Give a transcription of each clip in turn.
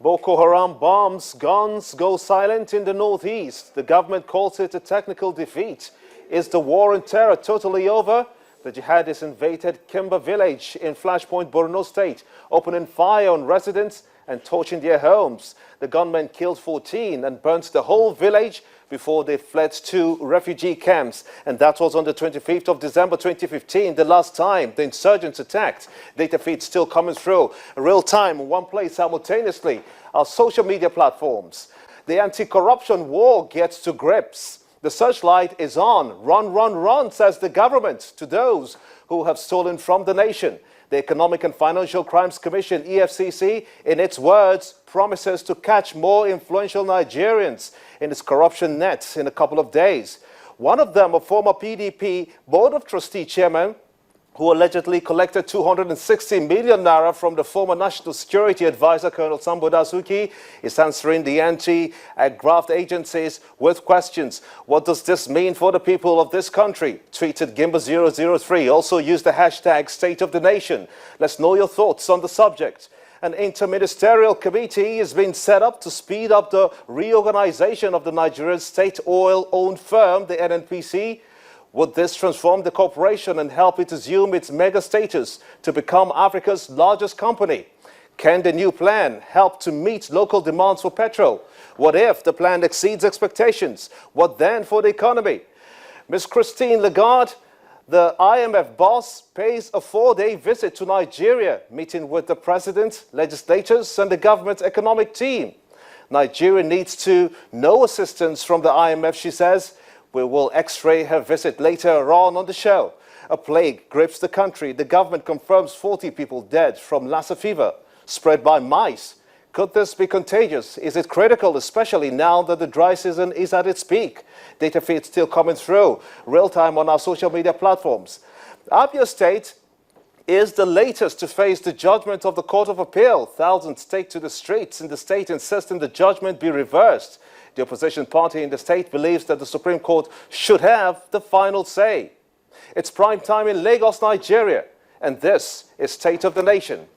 Boko Haram bombs, guns go silent in the northeast. The government calls it a technical defeat. Is the war on terror totally over? The jihadists invaded Kimba village in Flashpoint, Borno State, opening fire on residents and torching their homes. The gunmen killed 14 and burnt the whole village before they fled to refugee camps. And that was on the 25th of December 2015, the last time the insurgents attacked. Data feeds still coming through real time in one place simultaneously. Our social media platforms. The anti-corruption war gets to grips. The searchlight is on. Run, run, run, says the government to those who have stolen from the nation. The Economic and Financial Crimes Commission, EFCC, in its words, promises to catch more influential Nigerians in its corruption net in a couple of days. One of them, a former PDP Board of Trustee chairman, who allegedly collected 260 million naira from the former National Security Advisor, Colonel Sambo Dasuki, is answering the anti-graft agencies with questions. What does this mean for the people of this country? Tweeted Gimba003. Also use the hashtag State of the Nation. Let's know your thoughts on the subject. An interministerial committee is being set up to speed up the reorganization of the Nigerian state oil-owned firm, the NNPC. Would this transform the corporation and help it assume its mega status to become Africa's largest company? Can the new plan help to meet local demands for petrol? What if the plan exceeds expectations? What then for the economy? Ms. Christine Lagarde, the IMF boss, pays a 4-day visit to Nigeria, meeting with the president, legislators, and the government economic team. Nigeria needs no assistance from the IMF, she says. We will x-ray her visit later on the show. A plague grips the country. The government confirms 40 people dead from Lassa fever, spread by mice. Could this be contagious? Is it critical, especially now that the dry season is at its peak? Data feeds still coming through, real time on our social media platforms. Abia State is the latest to face the judgment of the Court of Appeal. Thousands take to the streets in the state insisting the judgment be reversed. The opposition party in the state believes that the Supreme Court should have the final say. It's prime time in Lagos, Nigeria, and this is State of the Nation.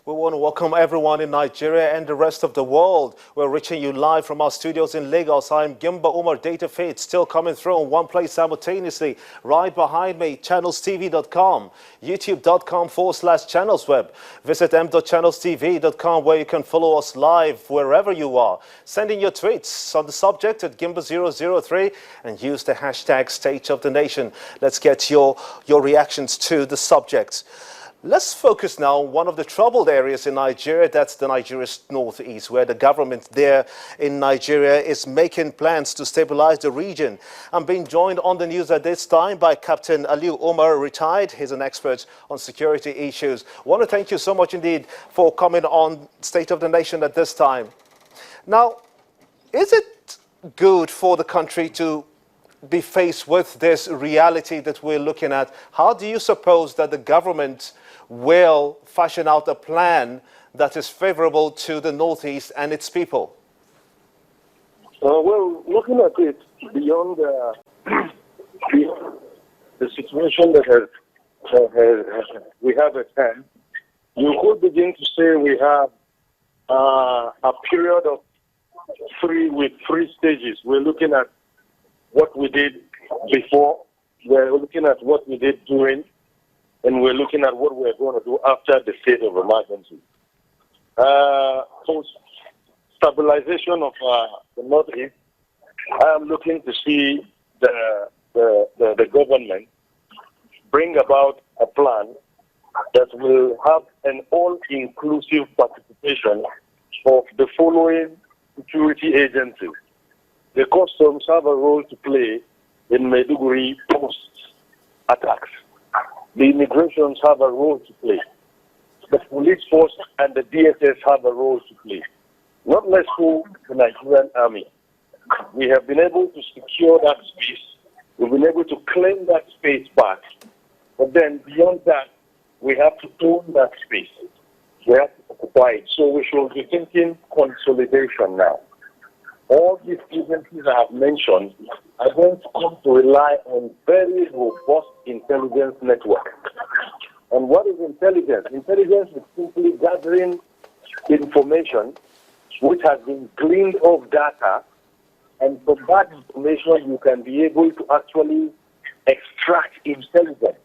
We want to welcome everyone in Nigeria and the rest of the world. We're reaching you live from our studios in Lagos. I'm Gimba Umar. Data feed still coming through in one place simultaneously. Right behind me, channelstv.com, youtube.com/channelsweb. Visit m.channelstv.com where you can follow us live wherever you are. Send in your tweets on the subject at Gimba003 and use the hashtag State of the Nation. Let's get your reactions to the subject. Let's focus now on one of the troubled areas in Nigeria. That's the Nigeria's northeast, where the government there in Nigeria is making plans to stabilize the region. I'm being joined on the news at this time by Captain Aliu Omar, retired. He's an expert on security issues. I want to thank you so much indeed for coming on State of the Nation at this time. Now, is it good for the country to be faced with this reality that we're looking at? How do you suppose that the government will fashion out a plan that is favorable to the Northeast and its people? Well, looking at it beyond the situation that we have at hand, you could begin to say we have a period of three stages. We're looking at what we did before, we're looking at what we did during, and we're looking at what we're going to do after the state of emergency. Post-stabilization of the Northeast, I am looking to see the government bring about a plan that will have an all-inclusive participation of the following security agencies. The customs have a role to play in Maiduguri post-attacks. The immigrations have a role to play. The police force and the DSS have a role to play. Not less so the Nigerian army. We have been able to secure that space. We've been able to claim that space back. But then beyond that, we have to own that space. We have to occupied. So we should be thinking consolidation now. All these agencies I have mentioned are going to come to rely on very robust intelligence network. And what is intelligence? Intelligence is simply gathering information which has been gleaned off data, and from that information you can be able to actually extract intelligence.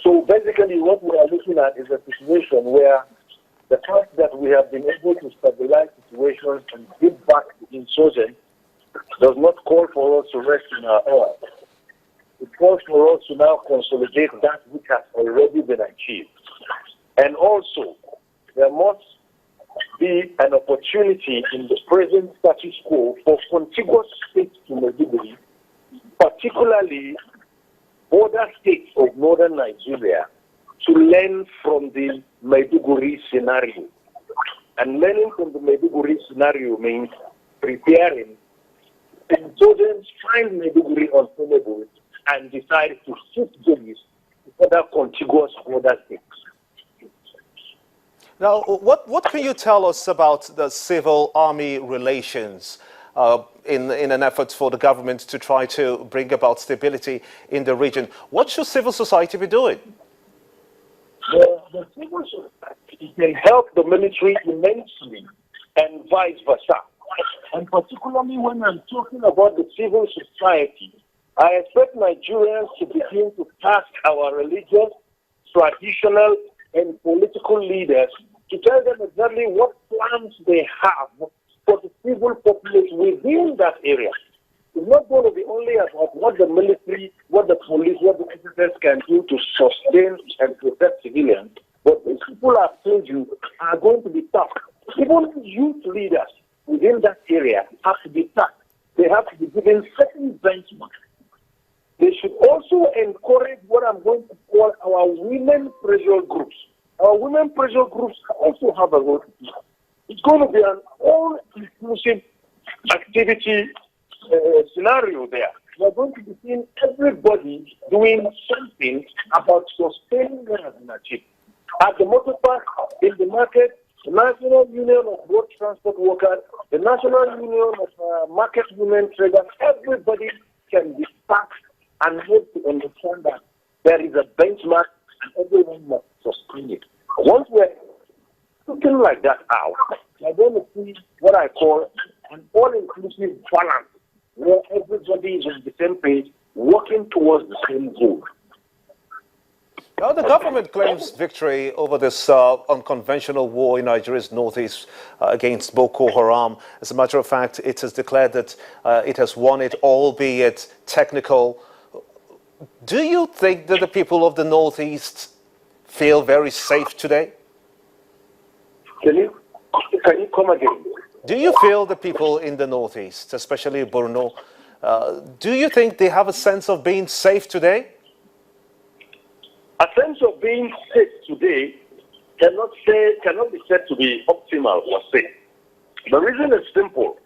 So basically what we are looking at is a situation where the fact that we have been able to stabilize situations and give back the insurgents does not call for us to rest in our oil. It calls for us to now consolidate that which has already been achieved. And also, there must be an opportunity in the present status quo for contiguous states to Maiduguri, particularly border states of northern Nigeria, to learn from the Maiduguri scenario. And learning from the Maiduguri scenario means preparing. Insurgents find Maiduguri untenable and decide to shift base to other contiguous border states. Now, what can you tell us about the civil-army relations in an effort for the government to try to bring about stability in the region? What should civil society be doing? The civil society can help the military immensely and vice versa. And particularly when I'm talking about the civil society, I expect Nigerians to begin to task our religious, traditional, and political leaders to tell them exactly what plans they have for the civil populace within that area. It's not going to be only about what the military, what the police, what the SSS can do to sustain and protect civilians, but these people I've told you are going to be tough. Even youth leaders within that area have to be tough. They have to be given certain benchmarks. They should also encourage what I'm going to call our women pressure groups. Our women pressure groups also have a role to play. It's going to be an all-inclusive activity scenario there. We're going to be seeing everybody doing something about sustaining what has been achieved. At the motor park, in the market, the National Union of Road Transport Workers, the National Union of Market Women Traders, everybody can be taxed and made to understand that there is a benchmark and everyone must sustain it. Once we're looking like that out, we're going to see what I call an all-inclusive balance, where everybody is on the same page, working towards the same goal. Now, the government claims victory over this unconventional war in Nigeria's northeast against Boko Haram. As a matter of fact, it has declared that it has won it, albeit technical. Do you think that the people of the northeast feel very safe today? Can you come again? Do you feel the people in the northeast, especially Borno, do you think they have a sense of being safe today? A sense of being safe today cannot be said to be optimal or safe. The reason is simple.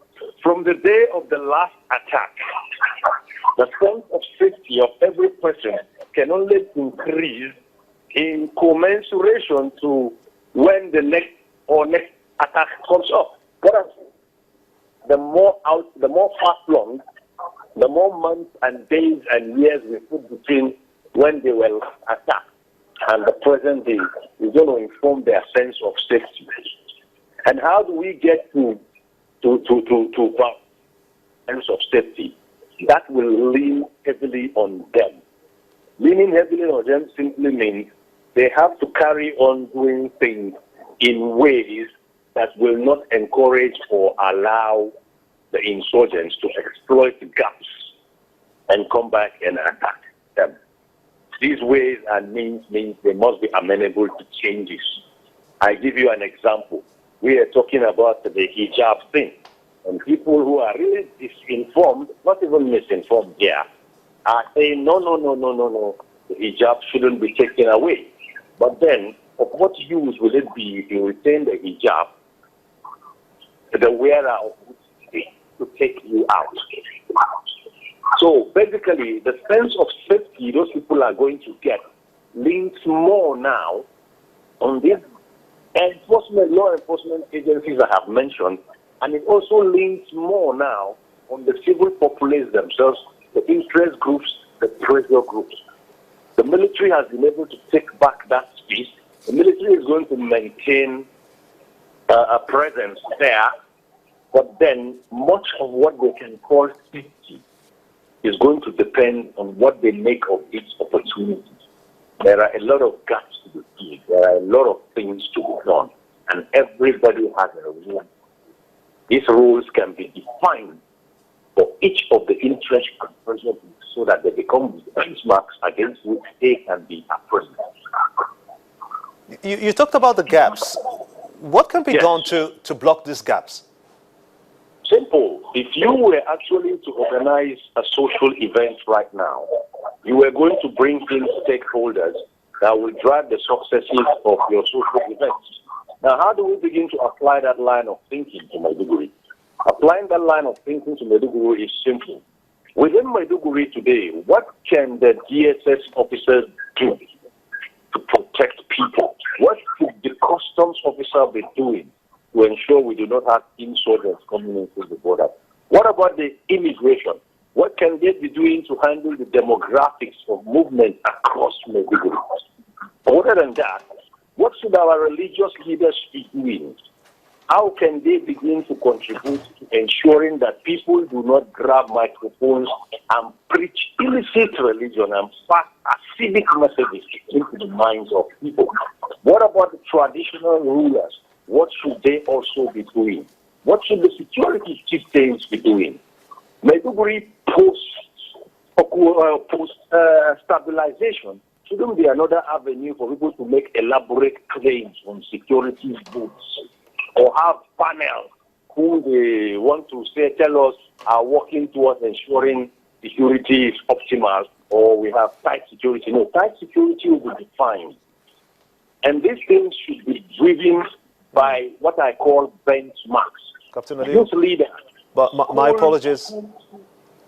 From the day of the last attack, the sense of safety of every person can only increase in commensuration to when the next attack comes up. What I'm saying, the more far-flung, the more months and days and years we put between when they were attacked and the present day is going to inform their sense of safety. And how do we get to sense of safety? That will lean heavily on them. Leaning heavily on them simply means they have to carry on doing things in ways that will not encourage or allow the insurgents to exploit the gaps and come back and attack them. These ways and means they must be amenable to changes. I give you an example. We are talking about the hijab thing. And people who are really disinformed, not even misinformed here, are saying, no, the hijab shouldn't be taken away. But then, of what use will it be if you retain the hijab, the wearer of which to take you out? So basically, the sense of safety those people are going to get links more now on this law enforcement agencies I have mentioned, and it also links more now on the civil populace themselves, the interest groups, the pressure groups. The military has been able to take back that space. The military is going to maintain a presence there, but then much of what they can call safety is going to depend on what they make of its opportunities. There are a lot of gaps to be filled. There are a lot of things to be done, and everybody has a role. These rules can be defined for each of the interest and pressure groups so that they become benchmarks against which they can be appraised. You talked about the gaps. What can be done to block these gaps? Simple. If you were actually to organize a social event right now, you were going to bring in stakeholders that will drive the successes of your social events. Now, how do we begin to apply that line of thinking to Maiduguri? Applying that line of thinking to Maiduguri is simple. Within Maiduguri today, what can the DSS officers do to protect people? What should the customs officer be doing to ensure we do not have insurgents coming into the border? What about the immigration? What can they be doing to handle the demographics of movement across Maiduguri? Other than that, what should our religious leaders be doing? How can they begin to contribute to ensuring that people do not grab microphones and preach illicit religion and pass acidic messages into the minds of people? What about the traditional rulers? What should they also be doing? What should the security chieftains be doing? Maiduguri post-stabilization shouldn't be another avenue for people to make elaborate claims on security boots or have panels who they want to tell us are working towards ensuring security is optimal or we have tight security. No, tight security will be defined. And these things should be driven by what I call benchmarks. Captain Aliu, but my apologies.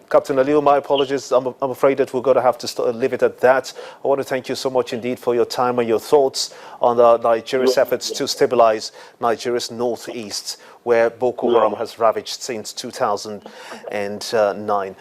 Captain Aliu, my apologies. I'm afraid that we're going to have to leave it at that. I want to thank you so much indeed for your time and your thoughts on Nigeria's efforts to stabilize Nigeria's northeast, where Boko Haram has ravaged since 2009.